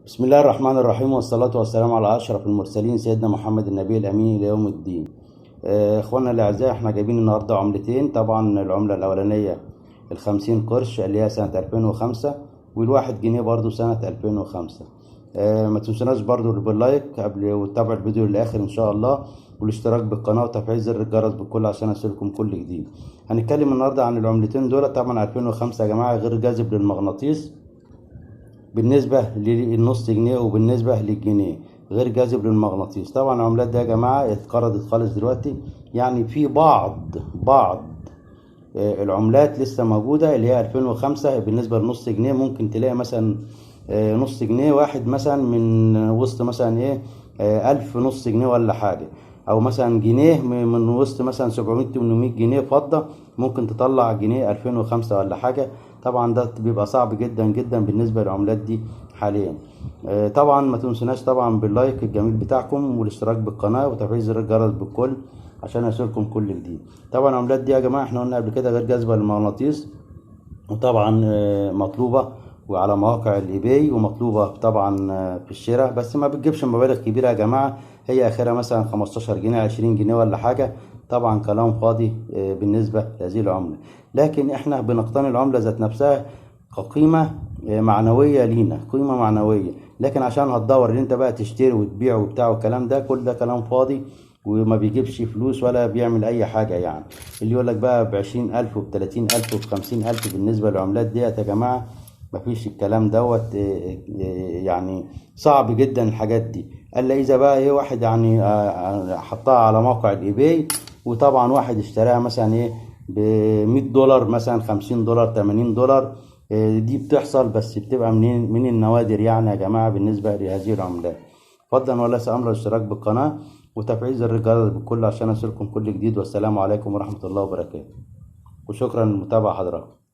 بسم الله الرحمن الرحيم، والصلاة والسلام على أشرف المرسلين سيدنا محمد النبي الأمين إلى يوم الدين. إخواننا الأعزاء، احنا جايبين النهاردة عملتين. طبعا العملة الأولانية ال50 قرش اللي هي سنة 2005، والواحد جنيه برضو سنة 2005. ما تنسوناش برضو باللايك قبل وتتابعوا الفيديو للآخر إن شاء الله، والاشتراك بالقناة وتفعيل زر الجرس بالكل عشان أصلكم كل جديد. هنتكلم النهاردة عن العملتين دول. طبعا 2005 يا جماعة غير جاذب للمغناطيس بالنسبة للنص جنيه، وبالنسبة للجنيه غير جاذب للمغناطيس. طبعا العملات دي يا جماعة اتقرضت خالص دلوقتي، يعني في بعض العملات لسه موجودة اللي هي 2005 بالنسبة لنص جنيه. ممكن تلاقي مثلا نص جنيه واحد مثلا من وسط مثلا ايه 1000 نص جنيه ولا حاجة، او مثلا جنيه من وسط مثلا 700 800 جنيه فضة، ممكن تطلع جنيه 2005 ولا حاجة. طبعا ده بيبقى صعب جدا جدا بالنسبة للعملات دي حاليا. طبعا ما تنسوناش طبعا باللايك الجميل بتاعكم والاشتراك بالقناة وتفعيل زر الجرس بالكل عشان يصلكم كل جديد. طبعا العملات دي يا جماعة احنا قلنا قبل كده غير جاذبة للمغناطيس، وطبعا مطلوبة وعلى مواقع الايباي، ومطلوبة طبعا في الشراء، بس ما بتجيبش مبالغ كبيرة يا جماعة. هي اخرها مثلا 15 جنيه 20 جنيه ولا حاجة. طبعا كلام فاضي بالنسبة لهذه العملة، لكن احنا بنقتني العملة ذات نفسها كقيمة معنوية لينا، قيمة معنوية. لكن عشان هتدور ان انت بقى تشتري وتبيع وبتاع والكلام ده، كل ده كلام فاضي وما بيجيبش فلوس ولا بيعمل اي حاجة. يعني اللي يقول لك بقى ب20,000 وب30,000 وب50,000 بالنسبة للعملات ديت يا جماعة، مفيش الكلام دوت. يعني صعب جدا الحاجات دي، الا اذا بقى ايه واحد يعني حطها على موقع الايباي، وطبعا واحد اشتراها مثلا ايه ب100 دولار، مثلا 50 دولار 80 دولار. دي بتحصل، بس بتبقى من النوادر يعني يا جماعة بالنسبة لهذه العملات. فضلا وليس امر الاشتراك بالقناة وتفعيل زر الجرس بالكل عشان يصلكم كل جديد. والسلام عليكم ورحمة الله وبركاته، وشكرا للمتابعة حضراتكم.